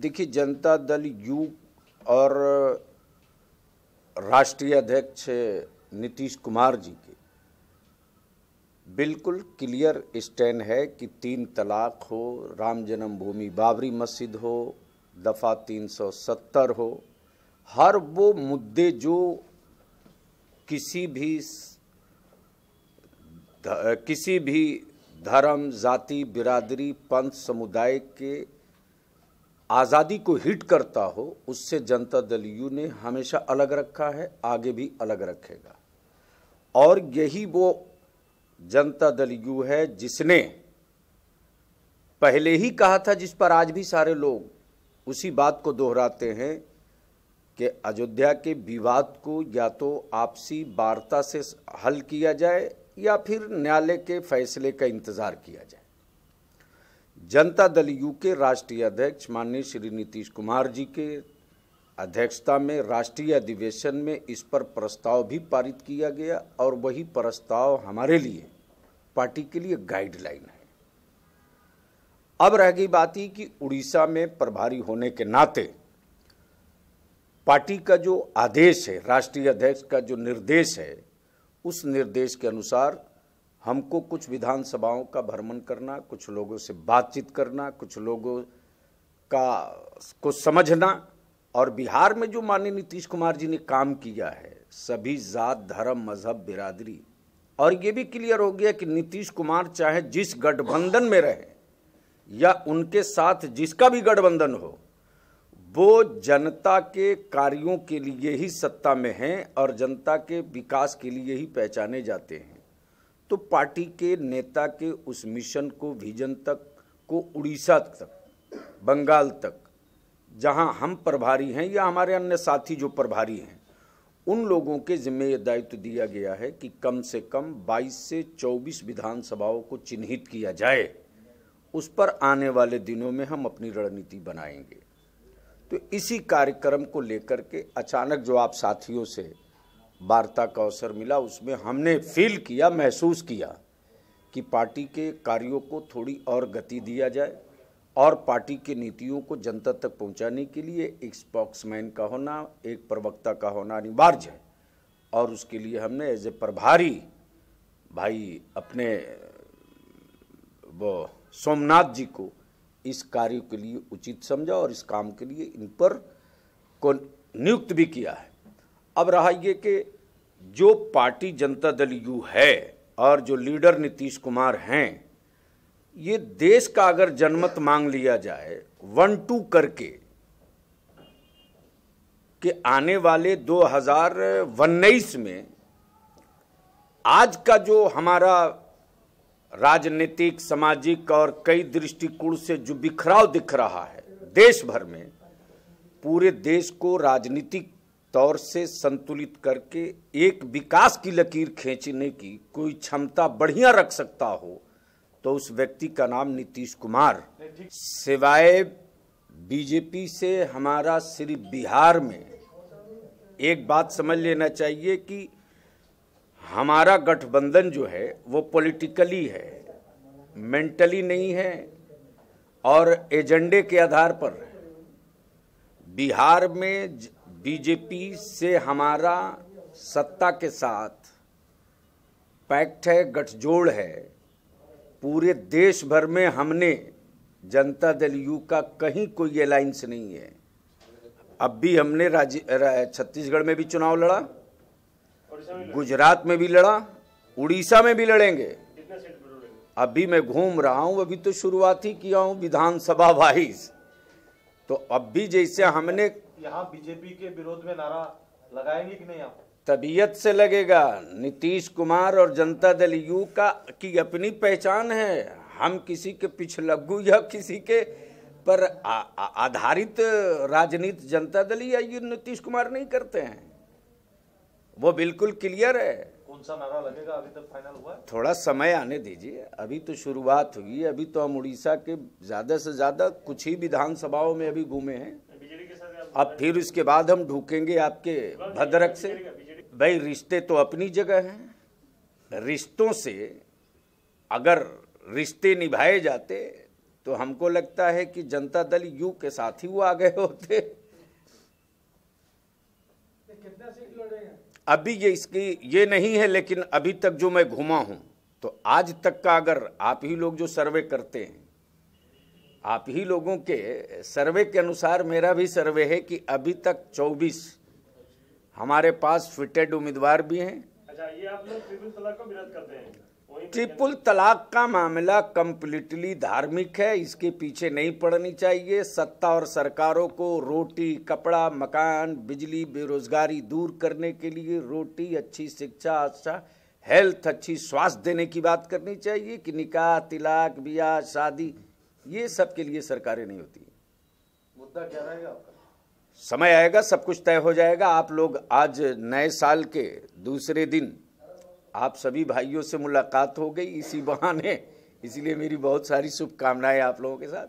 देखिए, जनता दल यू और राष्ट्रीय अध्यक्ष नीतीश कुमार जी के बिल्कुल क्लियर स्टैंड है कि 3 तलाक हो, राम जन्मभूमि बाबरी मस्जिद हो, दफ़ा 370 हो, हर वो मुद्दे जो किसी भी धर्म, जाति, बिरादरी, पंथ, समुदाय के आज़ादी को हिट करता हो, उससे जनता दल यू ने हमेशा अलग रखा है, आगे भी अलग रखेगा। और यही वो जनता दल यू है जिसने पहले ही कहा था, जिस पर आज भी सारे लोग उसी बात को दोहराते हैं कि अयोध्या के विवाद को या तो आपसी वार्ता से हल किया जाए या फिर न्यायालय के फैसले का इंतजार किया जाए। जनता दल यू के राष्ट्रीय अध्यक्ष माननीय श्री नीतीश कुमार जी के अध्यक्षता में राष्ट्रीय अधिवेशन में इस पर प्रस्ताव भी पारित किया गया और वही प्रस्ताव हमारे लिए, पार्टी के लिए गाइडलाइन है। अब रह गई बात ही कि उड़ीसा में प्रभारी होने के नाते पार्टी का जो आदेश है, राष्ट्रीय अध्यक्ष का जो निर्देश है, उस निर्देश के अनुसार हमको कुछ विधानसभाओं का भ्रमण करना, कुछ लोगों से बातचीत करना, कुछ लोगों को समझना, और बिहार में जो माननीय नीतीश कुमार जी ने काम किया है, सभी जात, धर्म, मजहब, बिरादरी, और ये भी क्लियर हो गया कि नीतीश कुमार चाहे जिस गठबंधन में रहे या उनके साथ जिसका भी गठबंधन हो, वो जनता के कार्यों के लिए ही सत्ता में हैं और जनता के विकास के लिए ही पहचाने जाते हैं। तो पार्टी के नेता के उस मिशन को, विजन तक को, उड़ीसा तक, बंगाल तक, जहां हम प्रभारी हैं या हमारे अन्य साथी जो प्रभारी हैं, उन लोगों के जिम्मे यह दायित्व दिया गया है कि कम से कम 22 से 24 विधानसभाओं को चिन्हित किया जाए। उस पर आने वाले दिनों में हम अपनी रणनीति बनाएंगे। तो इसी कार्यक्रम को लेकर के अचानक जो आप साथियों से वार्ता का अवसर मिला, उसमें हमने फील किया, महसूस किया कि पार्टी के कार्यों को थोड़ी और गति दिया जाए और पार्टी की नीतियों को जनता तक पहुंचाने के लिए एक स्पोक्समैन का होना, एक प्रवक्ता का होना अनिवार्य है। और उसके लिए हमने एज ए प्रभारी भाई अपने वो सोमनाथ जी को इस कार्य के लिए उचित समझा और इस काम के लिए इन पर को नियुक्त भी किया है। अब रहा ये कि जो पार्टी जनता दल यू है और जो लीडर नीतीश कुमार हैं, ये देश का अगर जनमत मांग लिया जाए 1-2 करके कि आने वाले 2019 में आज का जो हमारा राजनीतिक, सामाजिक और कई दृष्टिकोण से जो बिखराव दिख रहा है देश भर में, पूरे देश को राजनीतिक तौर से संतुलित करके एक विकास की लकीर खींचने की कोई क्षमता बढ़िया रख सकता हो तो उस व्यक्ति का नाम नीतीश कुमार। सिवाय बीजेपी से हमारा सिर्फ बिहार में एक बात समझ लेना चाहिए कि हमारा गठबंधन जो है वो पॉलिटिकली है, मेंटली नहीं है और एजेंडे के आधार पर। बिहार में बीजेपी से हमारा सत्ता के साथ पैक्ट है, गठजोड़ है। पूरे देश भर में हमने जनता दल यू का कहीं कोई अलायंस नहीं है। अब भी हमने छत्तीसगढ़ में भी चुनाव लड़ा, गुजरात में भी लड़ा, उड़ीसा में भी लड़ेंगे। अभी मैं घूम रहा हूं, अभी तो शुरुआत ही किया हूं विधानसभा वाइज। तो अब भी जैसे हमने यहाँ बीजेपी के विरोध में नारा लगाएंगे कि नहीं आप? तबीयत से लगेगा। नीतीश कुमार और जनता दल यू का की अपनी पहचान है। हम किसी के पिछलग्गू या किसी के पर आधारित राजनीति जनता दल या यू नीतीश कुमार नहीं करते हैं, वो बिल्कुल क्लियर है। कौन सा नारा लगेगा अभी तक फाइनल हुआ है? थोड़ा समय आने दीजिए, अभी तो शुरुआत हुई। अभी तो हम उड़ीसा के ज़्यादा से ज़्यादा कुछ ही विधानसभाओं में अभी घूमे हैं। अब फिर उसके बाद हम ढूंढेंगे आपके भद्रक से। भाई रिश्ते तो अपनी जगह हैं। रिश्तों से अगर रिश्ते निभाए जाते तो हमको लगता है कि जनता दल यू के साथ ही वो आ गए होते। कितना सीट लड़ेंगे? अभी ये नहीं है, लेकिन अभी तक जो मैं घूमा हूं तो आज तक का, अगर आप ही लोग जो सर्वे करते हैं, आप ही लोगों के सर्वे के अनुसार मेरा भी सर्वे है कि अभी तक 24 हमारे पास फिटेड उम्मीदवार भी हैं। अच्छा, ये आप लोग ट्रिपल तलाक का विरोध करते हैं? ट्रिपल तलाक का मामला कंप्लीटली धार्मिक है, इसके पीछे नहीं पड़नी चाहिए। सत्ता और सरकारों को रोटी, कपड़ा, मकान, बिजली, बेरोजगारी दूर करने के लिए रोटी, अच्छी शिक्षा, अच्छा हेल्थ, अच्छी स्वास्थ्य देने की बात करनी चाहिए कि निकाह, तिलाक, ब्याह, शादी, ये सब के लिए सरकारें नहीं होती। मुद्दा क्या रहेगा आपका? समय आएगा, सब कुछ तय हो जाएगा। आप लोग आज नए साल के दूसरे दिन आप सभी भाइयों से मुलाकात हो गई इसी बहाने, इसलिए मेरी बहुत सारी शुभकामनाएं आप लोगों के साथ।